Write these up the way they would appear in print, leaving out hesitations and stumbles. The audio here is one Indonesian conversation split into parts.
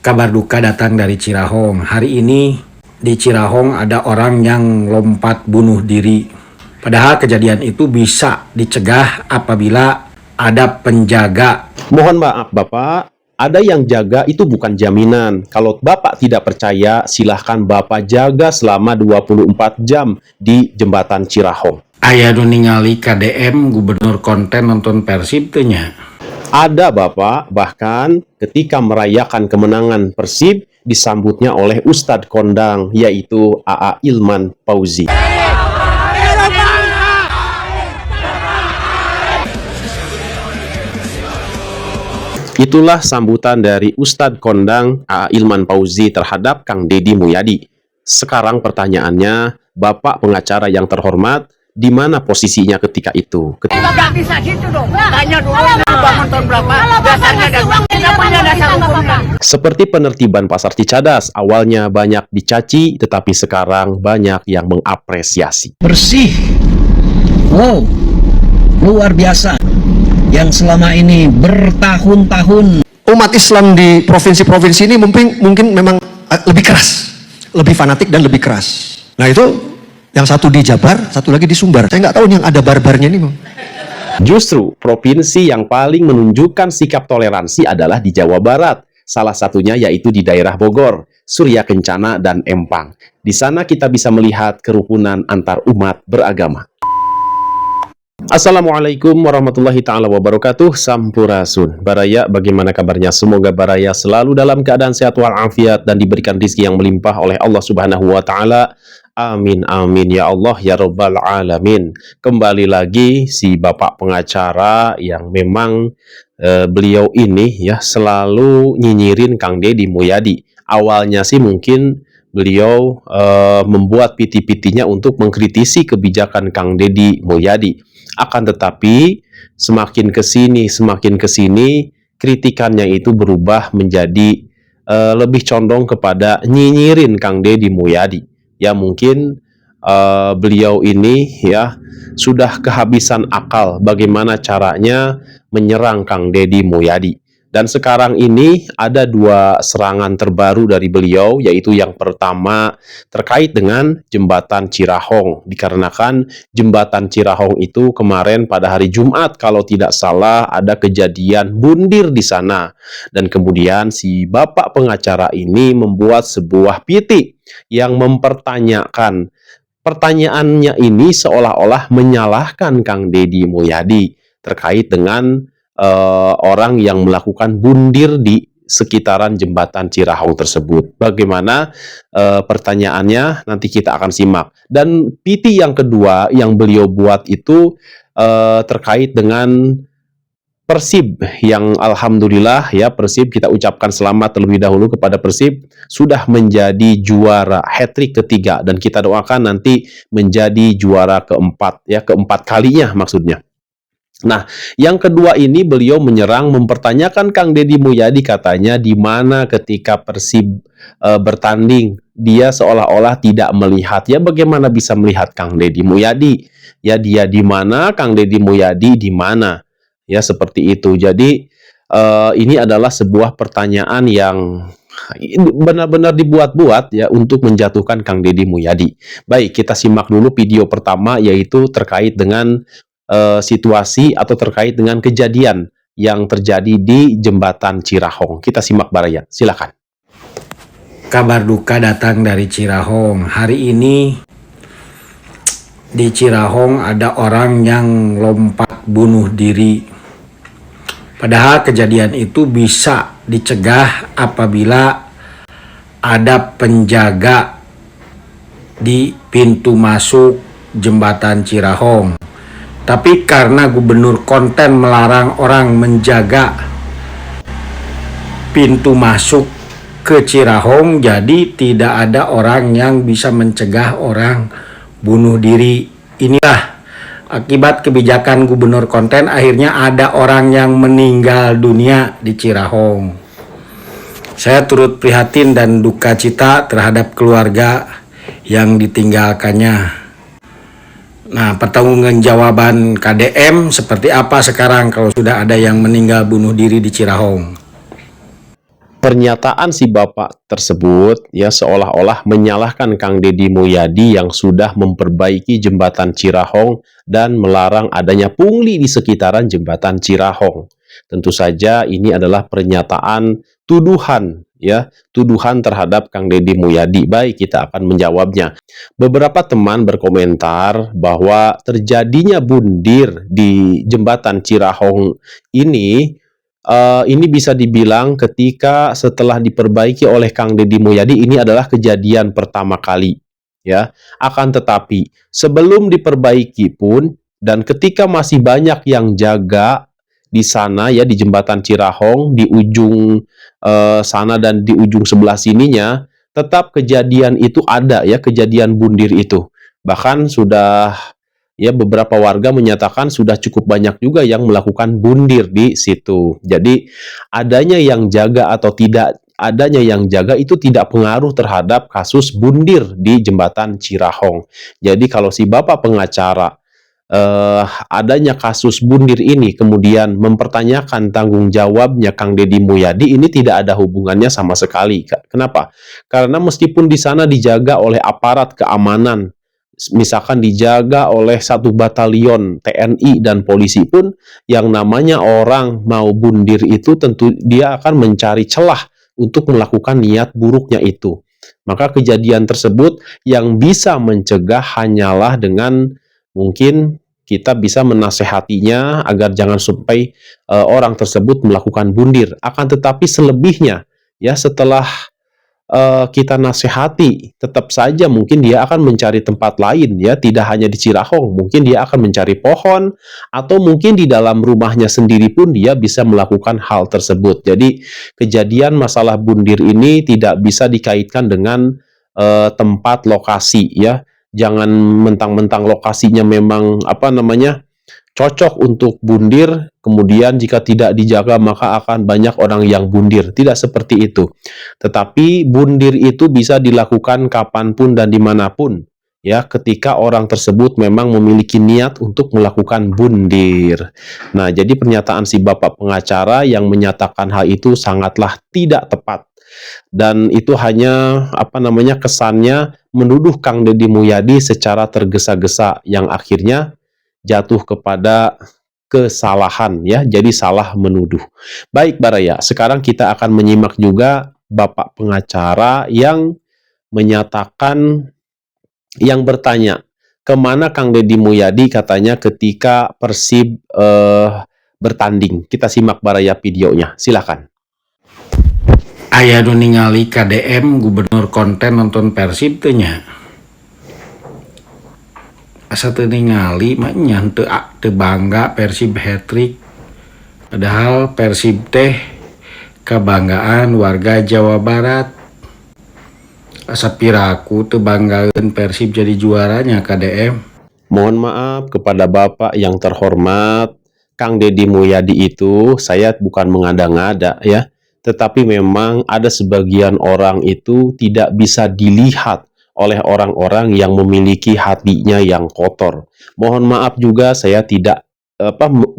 Kabar duka datang dari Cirahong. Hari ini di Cirahong ada orang yang lompat bunuh diri. Padahal kejadian itu bisa dicegah apabila ada penjaga. Mohon maaf Bapak, ada yang jaga itu bukan jaminan. Kalau Bapak tidak percaya, silahkan Bapak jaga selama 24 jam di jembatan Cirahong. Aya nu ningali KDM gubernur konten nonton Persib teh nya. Ada Bapak, bahkan ketika merayakan kemenangan Persib, disambutnya oleh Ustadz Kondang, yaitu AA Ilman Fauzi. Itulah sambutan dari Ustadz Kondang AA Ilman Fauzi terhadap Kang Deddy Mulyadi. Sekarang pertanyaannya, Bapak pengacara yang terhormat, di mana posisinya ketika itu? Nggak bisa gitu dong. Tanya dulu bangun tahun berapa. Dasarnya dasar hukumnya. Seperti penertiban Pasar Cicadas, awalnya banyak dicaci, tetapi sekarang banyak yang mengapresiasi. Bersih. Wow, luar biasa. Yang selama ini bertahun-tahun. Umat Islam di provinsi-provinsi ini mungkin memang lebih keras, lebih fanatik dan lebih keras. Nah itu yang satu di Jabar, satu lagi di Sumbar. Saya nggak tahu yang ada barbarnya ini. Justru provinsi yang paling menunjukkan sikap toleransi adalah di Jawa Barat. Salah satunya yaitu di daerah Bogor, Surya Kencana, dan Empang. Di sana kita bisa melihat kerukunan antar umat beragama. Assalamualaikum warahmatullahi ta'ala wabarakatuh. Sampurasun. Baraya, bagaimana kabarnya? Semoga Baraya selalu dalam keadaan sehat walafiat dan diberikan rezeki yang melimpah oleh Allah Subhanahu wa Ta'ala. Amin, amin, ya Allah, ya Rabbal Alamin. Kembali lagi si Bapak pengacara yang memang beliau ini ya selalu nyinyirin Kang Deddy Mulyadi. Awalnya sih mungkin beliau membuat piti-pitinya untuk mengkritisi kebijakan Kang Deddy Mulyadi. Akan tetapi semakin kesini kritikannya itu berubah menjadi lebih condong kepada nyinyirin Kang Deddy Mulyadi. Ya mungkin beliau ini ya sudah kehabisan akal bagaimana caranya menyerang Kang Deddy Mulyadi. Dan sekarang ini ada dua serangan terbaru dari beliau, yaitu yang pertama terkait dengan jembatan Cirahong. Dikarenakan jembatan Cirahong itu kemarin pada hari Jumat kalau tidak salah ada kejadian bundir di sana. Dan kemudian si Bapak pengacara ini membuat sebuah piti yang mempertanyakan. Pertanyaannya ini seolah-olah menyalahkan Kang Deddy Mulyadi terkait dengan orang yang melakukan bundir di sekitaran jembatan Cirahong tersebut. Bagaimana pertanyaannya nanti kita akan simak. Dan piti yang kedua yang beliau buat itu terkait dengan Persib yang alhamdulillah ya Persib, kita ucapkan selamat terlebih dahulu kepada Persib sudah menjadi juara hat-trick ketiga dan kita doakan nanti menjadi juara keempat ya, keempat kalinya maksudnya. Nah, yang kedua ini beliau menyerang mempertanyakan Kang Deddy Mulyadi, katanya di mana ketika Persib bertanding dia seolah-olah tidak melihat. Ya bagaimana bisa melihat Kang Deddy Mulyadi? Ya dia di mana, Kang Deddy Mulyadi di mana? Ya seperti itu. Jadi ini adalah sebuah pertanyaan yang benar-benar dibuat-buat ya untuk menjatuhkan Kang Deddy Mulyadi. Baik, kita simak dulu video pertama yaitu terkait dengan situasi atau terkait dengan kejadian yang terjadi di jembatan Cirahong. Kita simak Baraya, silakan. Kabar duka datang dari Cirahong. Hari ini di Cirahong ada orang yang lompat bunuh diri. Padahal kejadian itu bisa dicegah apabila ada penjaga di pintu masuk jembatan Cirahong. Tapi karena gubernur konten melarang orang menjaga pintu masuk ke Cirahong, jadi tidak ada orang yang bisa mencegah orang bunuh diri. Inilah akibat kebijakan gubernur konten, akhirnya ada orang yang meninggal dunia di Cirahong. Saya turut prihatin dan duka cita terhadap keluarga yang ditinggalkannya. Nah, pertanggungjawaban KDM seperti apa sekarang kalau sudah ada yang meninggal bunuh diri di Cirahong? pernyataan si bapak tersebut ya seolah-olah menyalahkan Kang Deddy Mulyadi yang sudah memperbaiki jembatan Cirahong dan melarang adanya pungli di sekitaran jembatan Cirahong. Tentu saja ini adalah pernyataan tuduhan ya, tuduhan terhadap Kang Deddy Mulyadi. Baik, kita akan menjawabnya. Beberapa teman berkomentar bahwa terjadinya bundir di jembatan Cirahong ini bisa dibilang ketika setelah diperbaiki oleh Kang Deddy Mulyadi, ini adalah kejadian pertama kali ya. Akan tetapi sebelum diperbaiki pun dan ketika masih banyak yang jaga di sana ya, di jembatan Cirahong di ujung sana dan di ujung sebelah sininya, tetap kejadian itu ada ya, kejadian bundir itu. Bahkan sudah ya beberapa warga menyatakan sudah cukup banyak juga yang melakukan bundir di situ. Jadi adanya yang jaga atau tidak adanya yang jaga itu tidak pengaruh terhadap kasus bundir di jembatan Cirahong. Jadi kalau si bapak pengacara adanya kasus bundir ini kemudian mempertanyakan tanggung jawabnya Kang Deddy Mulyadi, ini tidak ada hubungannya sama sekali. Kenapa? Karena meskipun di sana dijaga oleh aparat keamanan, misalkan dijaga oleh satu batalion TNI dan polisi pun, yang namanya orang mau bundir itu tentu dia akan mencari celah untuk melakukan niat buruknya itu. Maka kejadian tersebut yang bisa mencegah hanyalah dengan mungkin kita bisa menasehatinya agar jangan sampai orang tersebut melakukan bundir. Akan tetapi selebihnya ya, setelah kita nasihati, tetap saja mungkin dia akan mencari tempat lain ya, tidak hanya di Cirahong, mungkin dia akan mencari pohon atau mungkin di dalam rumahnya sendiri pun dia bisa melakukan hal tersebut. Jadi kejadian masalah bundir ini tidak bisa dikaitkan dengan tempat lokasi ya. Jangan mentang-mentang lokasinya memang cocok untuk bundir, kemudian jika tidak dijaga maka akan banyak orang yang bundir. Tidak seperti itu. Tetapi bundir itu bisa dilakukan kapanpun dan dimanapun ya, ketika orang tersebut memang memiliki niat untuk melakukan bundir. Nah, jadi pernyataan si bapak pengacara yang menyatakan hal itu sangatlah tidak tepat. Dan itu hanya kesannya menuduh Kang Deddy Mulyadi secara tergesa-gesa yang akhirnya jatuh kepada kesalahan ya, jadi salah menuduh. Baik Baraya, sekarang kita akan menyimak juga bapak pengacara yang menyatakan, yang bertanya kemana Kang Deddy Mulyadi katanya ketika Persib bertanding. Kita simak Baraya videonya, silakan. Aya nu ningali KDM gubernur konten nonton Persib teh nya. Asa teu ningali mah nya teu bangga Persib hat-trick. Padahal Persib teh kebanggaan warga Jawa Barat. Asa piraku teu banggaeun Persib jadi juaranya KDM. Mohon maaf kepada Bapak yang terhormat, Kang Deddy Mulyadi itu saya bukan mengada-ngada ya. Tetapi memang ada sebagian orang itu tidak bisa dilihat oleh orang-orang yang memiliki hatinya yang kotor. Mohon maaf juga saya tidak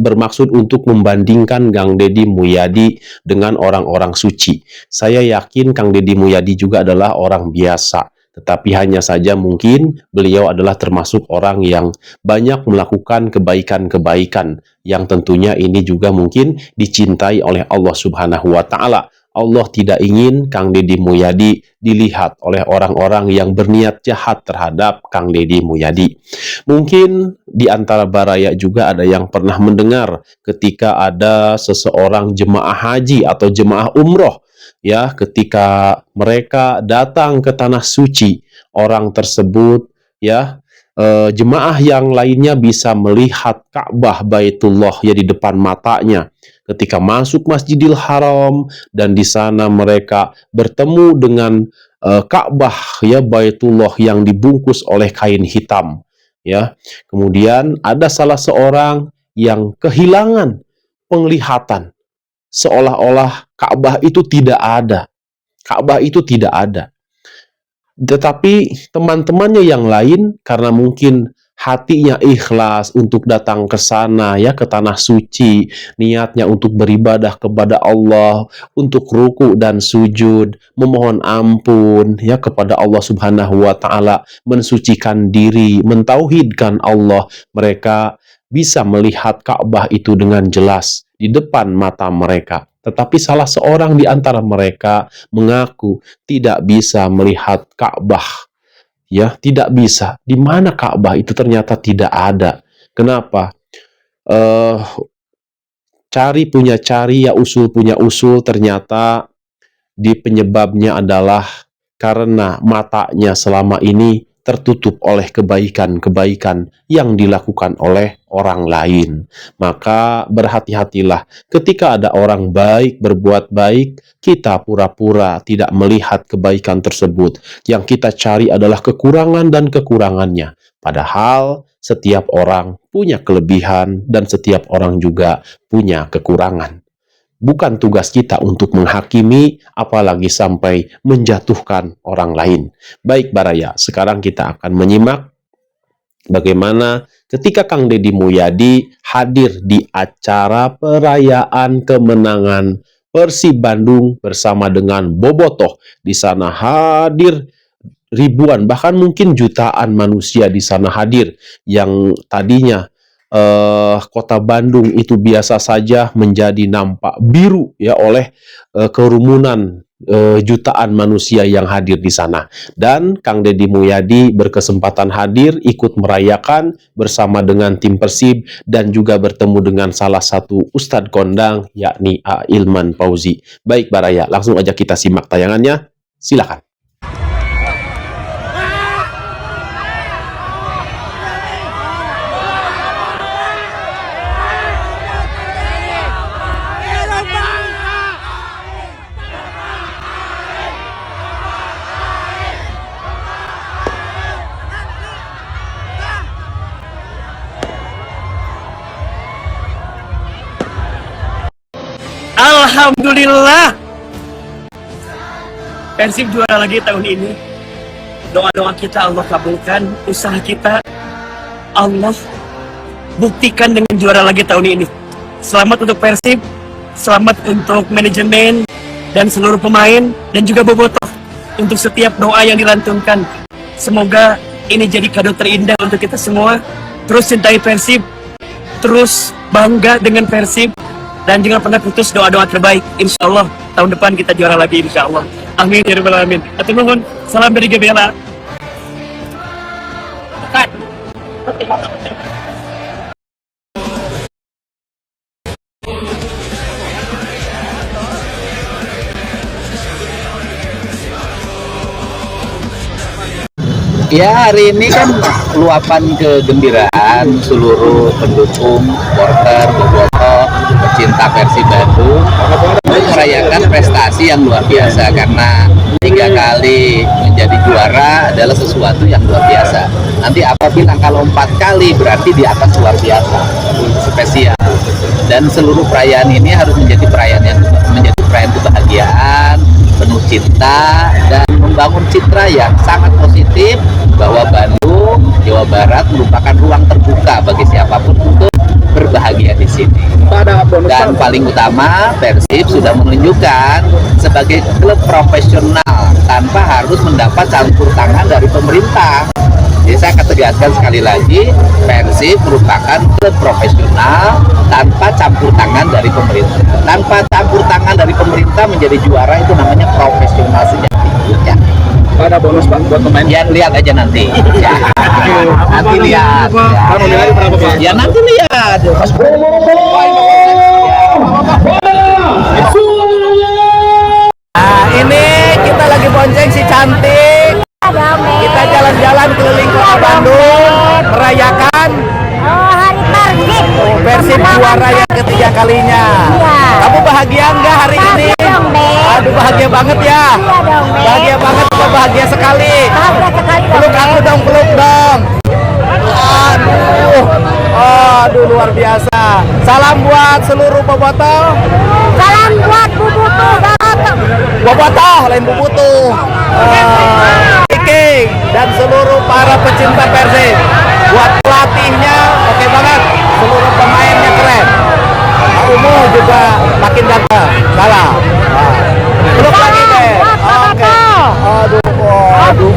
bermaksud untuk membandingkan Kang Deddy Mulyadi dengan orang-orang suci. Saya yakin Kang Deddy Mulyadi juga adalah orang biasa. Tetapi hanya saja mungkin beliau adalah termasuk orang yang banyak melakukan kebaikan-kebaikan yang tentunya ini juga mungkin dicintai oleh Allah Subhanahu wa Ta'ala. Allah tidak ingin Kang Deddy Mulyadi dilihat oleh orang-orang yang berniat jahat terhadap Kang Deddy Mulyadi. Mungkin di antara Baraya juga ada yang pernah mendengar ketika ada seseorang jemaah haji atau jemaah umroh ya, ketika mereka datang ke tanah suci, orang tersebut ya, jemaah yang lainnya bisa melihat Ka'bah Baitullah ya di depan matanya ketika masuk Masjidil Haram, dan di sana mereka bertemu dengan Ka'bah ya Baitullah yang dibungkus oleh kain hitam ya. Kemudian ada salah seorang yang kehilangan penglihatan, seolah-olah Ka'bah itu tidak ada. Ka'bah itu tidak ada. Tetapi teman-temannya yang lain karena mungkin hatinya ikhlas untuk datang ke sana ya, ke tanah suci, niatnya untuk beribadah kepada Allah, untuk ruku dan sujud, memohon ampun ya kepada Allah Subhanahu wa taala, mensucikan diri, mentauhidkan Allah, mereka bisa melihat Ka'bah itu dengan jelas di depan mata mereka. Tetapi salah seorang di antara mereka mengaku tidak bisa melihat Ka'bah. Ya, tidak bisa. Di mana Ka'bah itu ternyata tidak ada. Kenapa? Cari punya cari, ya usul punya usul, ternyata di penyebabnya adalah karena matanya selama ini tertutup oleh kebaikan-kebaikan yang dilakukan oleh orang lain. Maka berhati-hatilah ketika ada orang baik berbuat baik, kita pura-pura tidak melihat kebaikan tersebut. Yang kita cari adalah kekurangan dan kekurangannya. Padahal setiap orang punya kelebihan dan setiap orang juga punya kekurangan. Bukan tugas kita untuk menghakimi, apalagi sampai menjatuhkan orang lain. Baik Baraya, sekarang kita akan menyimak bagaimana ketika Kang Deddy Mulyadi hadir di acara perayaan kemenangan Persib Bandung bersama dengan Bobotoh. Di sana hadir ribuan, bahkan mungkin jutaan manusia di sana hadir, yang tadinya kota Bandung itu biasa saja menjadi nampak biru ya oleh kerumunan jutaan manusia yang hadir di sana. Dan Kang Deddy Mulyadi berkesempatan hadir ikut merayakan bersama dengan tim Persib dan juga bertemu dengan salah satu Ustadz kondang yakni A. Ilman Fauzi. Baik Baraya, langsung aja kita simak tayangannya. Silakan. Alhamdulillah, Persib juara lagi tahun ini. Doa-doa kita Allah kabulkan, usaha kita Allah buktikan dengan juara lagi tahun ini. Selamat untuk Persib, selamat untuk manajemen dan seluruh pemain dan juga Bobotoh untuk setiap doa yang dilantunkan. Semoga ini jadi kado terindah untuk kita semua. Terus cintai Persib, terus bangga dengan Persib. Dan jangan pernah putus doa-doa terbaik. Insya Allah tahun depan kita juara lagi, insya Allah. Amin ya rabbal alamin. Atur nuhun. Salam dari Gebela. Ya, hari ini kan luapan kegembiraan seluruh pendukung, supporter, bobotoh, pecinta Persib Bandung untuk merayakan prestasi yang luar biasa, karena 3 kali menjadi juara adalah sesuatu yang luar biasa. Nanti apabila kalau 4 kali berarti di atas luar biasa, spesial. Dan seluruh perayaan ini harus menjadi perayaan kebahagiaan, penuh cinta, dan membangun citra yang sangat positif bahwa Bandung, Jawa Barat merupakan ruang terbuka bagi siapapun untuk berbahagia di sini. Dan paling utama, Persib sudah menunjukkan sebagai klub profesional tanpa harus mendapat campur tangan dari pemerintah. Jadi saya akan tegaskan sekali lagi, Persib merupakan klub profesional tanpa campur tangan dari pemerintah. Tanpa campur tangan dari pemerintah menjadi juara itu namanya profesional sejati. Ya. Ada bonus Pak buat pemain? Ya, lihat aja nanti. Ya. Nanti lihat. Ya, nanti lihat. Nah, ini kita lagi bonceng si cantik. Kita jalan-jalan keliling kota Bandung merayakan Persib juara yang ketiga kalinya. Kamu bahagia nggak hari ini? Aduh, bahagia banget ya. Bahagia banget, bahagia sekali. Peluk aku dong, peluk dong. Aduh, luar biasa. Salam buat seluruh Bobotoh. Salam buat Bobotoh. Bobotoh, lain Bobotoh. King dan seluruh para pecinta Persib. Buat pelatihnya oke banget, seluruh pemainnya keren. Pak Umu juga makin ganteng. Salah. Peluk lagi deh. Oke. Aduh.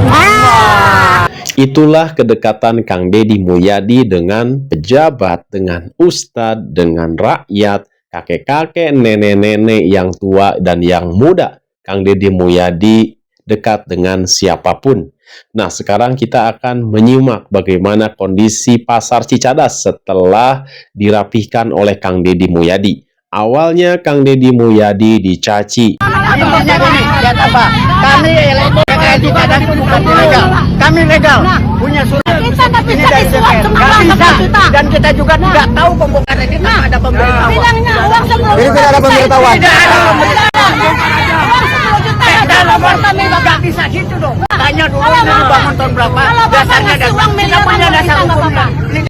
Itulah kedekatan Kang Deddy Mulyadi dengan pejabat, dengan ustadz, dengan rakyat, kakek-kakek, nenek-nenek yang tua dan yang muda. Kang Deddy Mulyadi dekat dengan siapapun. Nah, sekarang kita akan menyimak bagaimana kondisi Pasar Cicadas setelah dirapihkan oleh Kang Deddy Mulyadi. Awalnya Kang Deddy Mulyadi dicaci. Intinya gini, lihat apa? Kami LPKI Cicadas itu bukan ilegal. Kami legal. Punya surat. Ini dari CPN. Nggak bisa. Dan kita juga nggak tahu pembongkaran ini tanpa ada pemberitahuan. Ini tidak ada pemberitahuan. Tidak ada pemberitahuan. Dan nomor kami nggak bisa gitu dong. Tanya dulu ini dibangun tahun berapa. Dasarnya dan kita punya dasar hukumnya.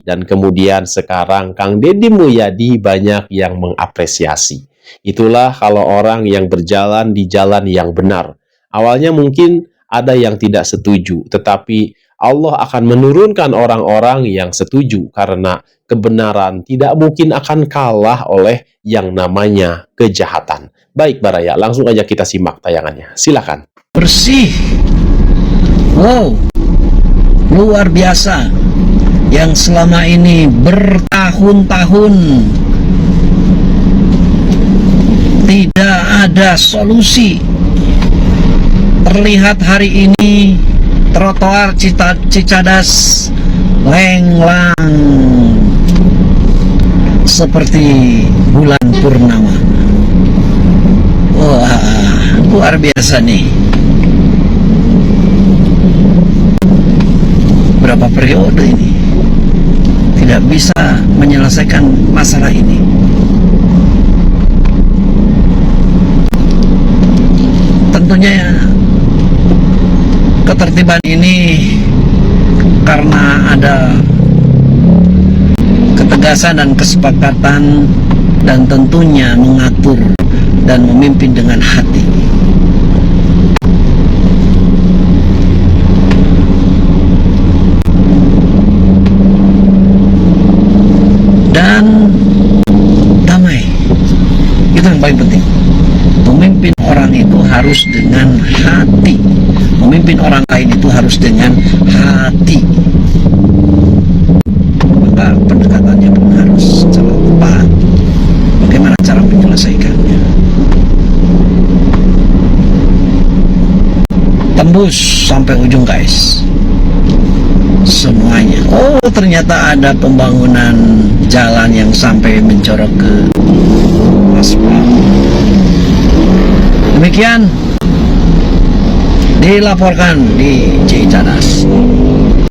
Dan kemudian sekarang Kang Deddy Mulyadi banyak yang mengapresiasi. Itulah kalau orang yang berjalan di jalan yang benar. Awalnya mungkin ada yang tidak setuju, tetapi Allah akan menurunkan orang-orang yang setuju karena kebenaran tidak mungkin akan kalah oleh yang namanya kejahatan. Baik Baraya, langsung aja kita simak tayangannya. Silakan. Bersih. Wow. Luar biasa. Yang selama ini bertahun-tahun tidak ada solusi. Terlihat hari ini trotoar Cicadas lenglang seperti bulan purnama. Wah, luar biasa nih. Berapa periode ini tidak bisa menyelesaikan masalah ini. Tentunya ketertiban ini karena ada ketegasan dan kesepakatan dan tentunya mengatur dan memimpin dengan hati. Dan damai, itu yang paling penting. Memimpin orang itu harus dengan hati. Memimpin orang lain itu harus dengan hati. Maka pendekatannya pun harus secara tepat. Bagaimana cara menyelesaikannya? Tembus sampai ujung guys. Semuanya. Oh, ternyata ada pembangunan jalan yang sampai mencorok ke aspal. Demikian dilaporkan di Cicadas.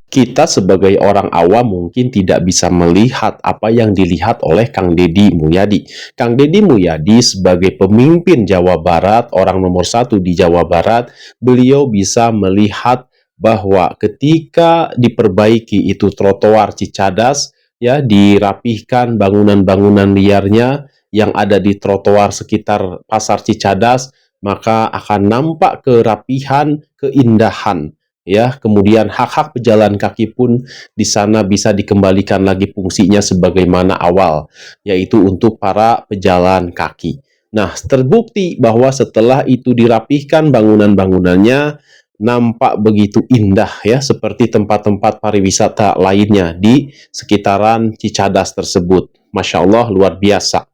Kita sebagai orang awam mungkin tidak bisa melihat apa yang dilihat oleh Kang Deddy Mulyadi. Kang Deddy Mulyadi sebagai pemimpin Jawa Barat, orang nomor 1 di Jawa Barat, beliau bisa melihat bahwa ketika diperbaiki itu trotoar Cicadas, ya, dirapihkan bangunan-bangunan liarnya yang ada di trotoar sekitar Pasar Cicadas, maka akan nampak kerapihan, keindahan, ya. Kemudian hak-hak pejalan kaki pun di sana bisa dikembalikan lagi fungsinya sebagaimana awal, yaitu untuk para pejalan kaki. Nah, terbukti bahwa setelah itu dirapihkan bangunan-bangunannya, nampak begitu indah, ya, seperti tempat-tempat pariwisata lainnya di sekitaran Cicadas tersebut. Masya Allah, luar biasa.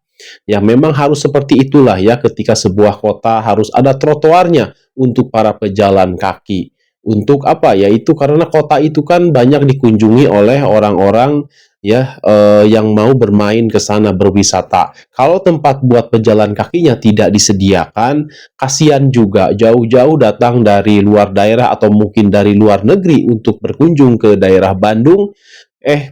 Ya, memang harus seperti itulah ya, ketika sebuah kota harus ada trotoarnya untuk para pejalan kaki. Untuk apa? Yaitu karena kota itu kan banyak dikunjungi oleh orang-orang ya, yang mau bermain ke sana, berwisata. Kalau tempat buat pejalan kakinya tidak disediakan, kasihan juga jauh-jauh datang dari luar daerah atau mungkin dari luar negeri untuk berkunjung ke daerah Bandung.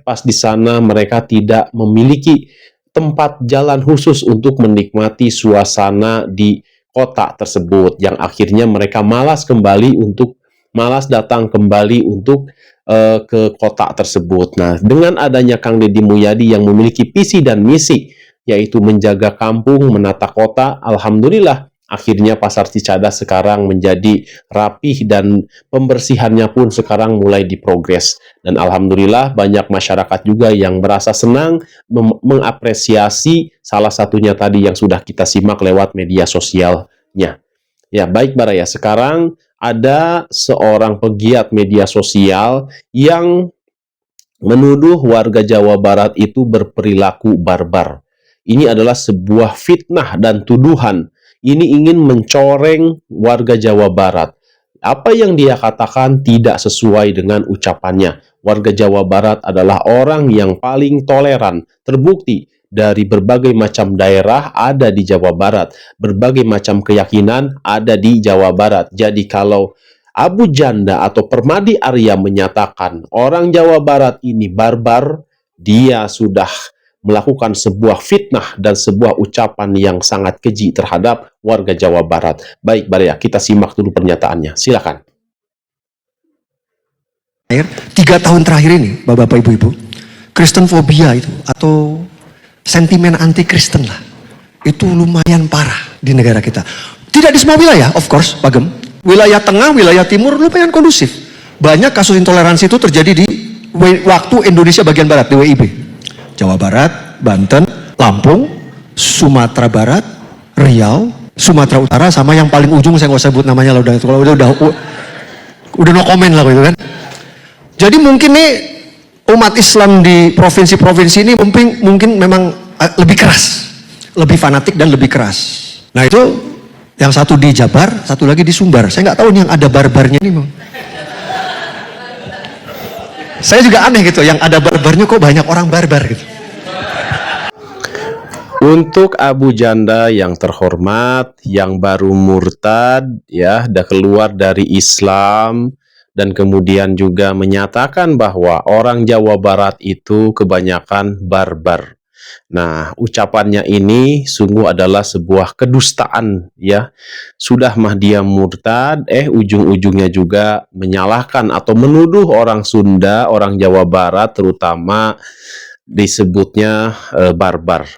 Pas di sana mereka tidak memiliki tempat jalan khusus untuk menikmati suasana di kota tersebut, yang akhirnya mereka malas datang kembali untuk ke kota tersebut. Nah, dengan adanya Kang Deddy Mulyadi yang memiliki visi dan misi, yaitu menjaga kampung, menata kota, alhamdulillah Akhirnya pasar Cicadas sekarang menjadi rapih dan pembersihannya pun sekarang mulai diprogres. Dan alhamdulillah banyak masyarakat juga yang merasa senang mengapresiasi salah satunya tadi yang sudah kita simak lewat media sosialnya. Ya, baik Baraya, sekarang ada seorang pegiat media sosial yang menuduh warga Jawa Barat itu berperilaku barbar. Ini adalah sebuah fitnah dan tuduhan. Ini ingin mencoreng warga Jawa Barat. Apa yang dia katakan tidak sesuai dengan ucapannya. Warga Jawa Barat adalah orang yang paling toleran. Terbukti dari berbagai macam daerah ada di Jawa Barat. Berbagai macam keyakinan ada di Jawa Barat. Jadi kalau Abu Janda atau Permadi Arya menyatakan orang Jawa Barat ini barbar, dia sudah melakukan sebuah fitnah dan sebuah ucapan yang sangat keji terhadap warga Jawa Barat. Baik, Baraya, kita simak dulu pernyataannya. Silakan. 3 tahun terakhir ini, Bapak-Bapak, Ibu-Ibu, Kristen fobia itu, atau sentimen anti-Kristen lah, itu lumayan parah di negara kita. Tidak di semua wilayah, of course, Pak Gem. Wilayah tengah, wilayah timur lumayan kondusif. Banyak kasus intoleransi itu terjadi di waktu Indonesia bagian Barat, di WIB. Jawa Barat, Banten, Lampung, Sumatera Barat, Riau, Sumatera Utara, sama yang paling ujung saya nggak usah sebut namanya lah, udah no comment lah gitu kan. Jadi mungkin nih umat Islam di provinsi-provinsi ini mungkin memang lebih keras, lebih fanatik dan lebih keras. Nah itu yang satu di Jabar, satu lagi di Sumbar. Saya nggak tahu nih yang ada barbarnya nih. Saya juga aneh gitu, yang ada barbarnya kok banyak orang barbar gitu. Untuk Abu Janda yang terhormat, yang baru murtad, ya, dah keluar dari Islam, dan kemudian juga menyatakan bahwa orang Jawa Barat itu kebanyakan barbar. Nah, ucapannya ini sungguh adalah sebuah kedustaan, ya. Sudah mah dia murtad, ujung-ujungnya juga menyalahkan atau menuduh orang Sunda, orang Jawa Barat terutama disebutnya barbar.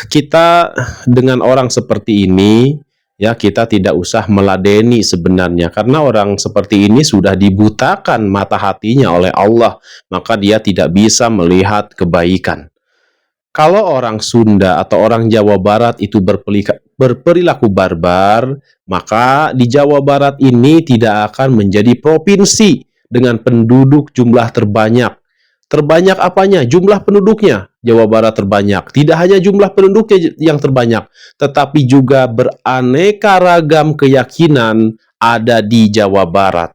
Kita dengan orang seperti ini, ya, kita tidak usah meladeni sebenarnya, karena orang seperti ini sudah dibutakan mata hatinya oleh Allah, maka dia tidak bisa melihat kebaikan. Kalau orang Sunda atau orang Jawa Barat itu berperilaku barbar, maka di Jawa Barat ini tidak akan menjadi provinsi dengan penduduk jumlah terbanyak. Terbanyak apanya? Jumlah penduduknya. Jawa Barat terbanyak. Tidak hanya jumlah penduduknya yang terbanyak, tetapi juga beraneka ragam keyakinan ada di Jawa Barat.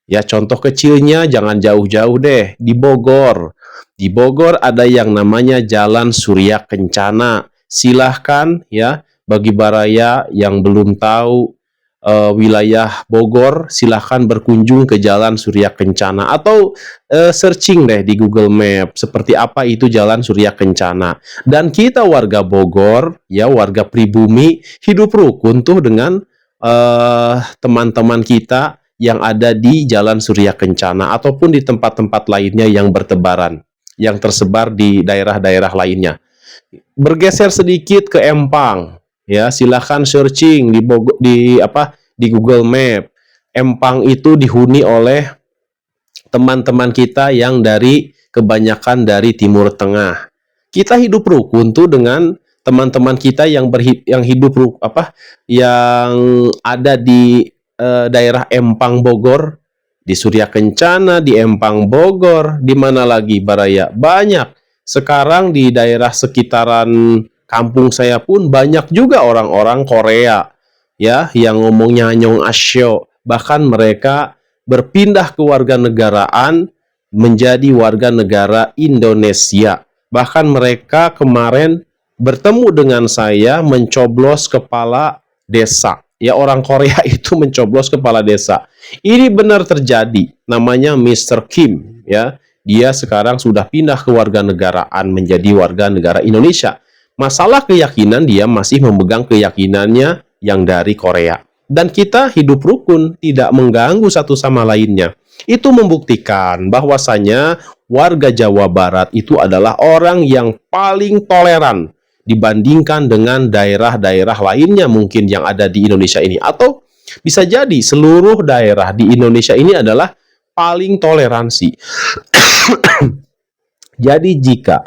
Ya, contoh kecilnya jangan jauh-jauh deh, di Bogor. Di Bogor ada yang namanya Jalan Surya Kencana. Silahkan ya, bagi Baraya yang belum tahu wilayah Bogor, silahkan berkunjung ke Jalan Surya Kencana atau searching deh di Google Map seperti apa itu Jalan Surya Kencana. Dan kita warga Bogor, ya, warga pribumi, hidup rukun tuh dengan teman-teman kita yang ada di Jalan Surya Kencana ataupun di tempat-tempat lainnya yang bertebaran, yang tersebar di daerah-daerah lainnya. Bergeser sedikit ke Empang, ya, silahkan searching di Google Map. Empang itu dihuni oleh teman-teman kita yang kebanyakan dari Timur Tengah. Kita hidup rukun tuh dengan teman-teman kita yang ada di daerah Empang Bogor, di Surya Kencana, di Empang Bogor, di mana lagi Baraya? Banyak. Sekarang di daerah sekitaran kampung saya pun banyak juga orang-orang Korea, ya, yang ngomongnya Nyong Asyo. Bahkan mereka berpindah ke warga negaraan menjadi warga negara Indonesia. Bahkan mereka kemarin bertemu dengan saya mencoblos kepala desa. Ya, orang Korea itu mencoblos kepala desa. Ini benar terjadi. Namanya Mr. Kim, ya. Dia sekarang sudah pindah ke warga negaraan menjadi warga negara Indonesia. Masalah keyakinan, dia masih memegang keyakinannya yang dari Korea. Dan kita hidup rukun, tidak mengganggu satu sama lainnya. Itu membuktikan bahwasanya warga Jawa Barat itu adalah orang yang paling toleran. dibandingkan dengan daerah-daerah lainnya mungkin yang ada di Indonesia ini. Atau bisa jadi seluruh daerah di Indonesia ini adalah paling toleransi. Jadi jika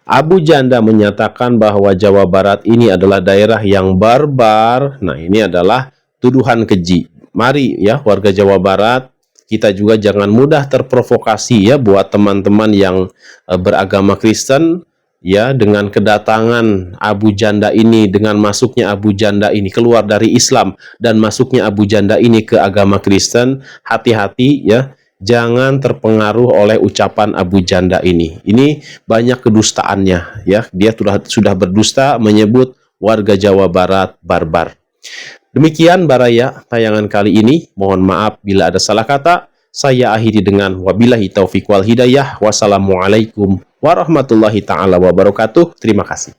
Abu Janda menyatakan bahwa Jawa Barat ini adalah daerah yang barbar, nah ini adalah tuduhan keji. Mari ya warga Jawa Barat, kita juga jangan mudah terprovokasi ya buat teman-teman yang beragama Kristen ya, dengan kedatangan Abu Janda ini, dengan masuknya Abu Janda ini keluar dari Islam dan masuknya Abu Janda ini ke agama Kristen. Hati-hati ya, jangan terpengaruh oleh ucapan Abu Janda ini. Ini banyak kedustaannya ya. Dia sudah berdusta menyebut warga Jawa Barat barbar. Demikian Baraya tayangan kali ini. Mohon maaf bila ada salah kata. Saya akhiri dengan wabillahi taufiq wal hidayah. Wassalamualaikum warahmatullahi taala wabarakatuh. Terima kasih.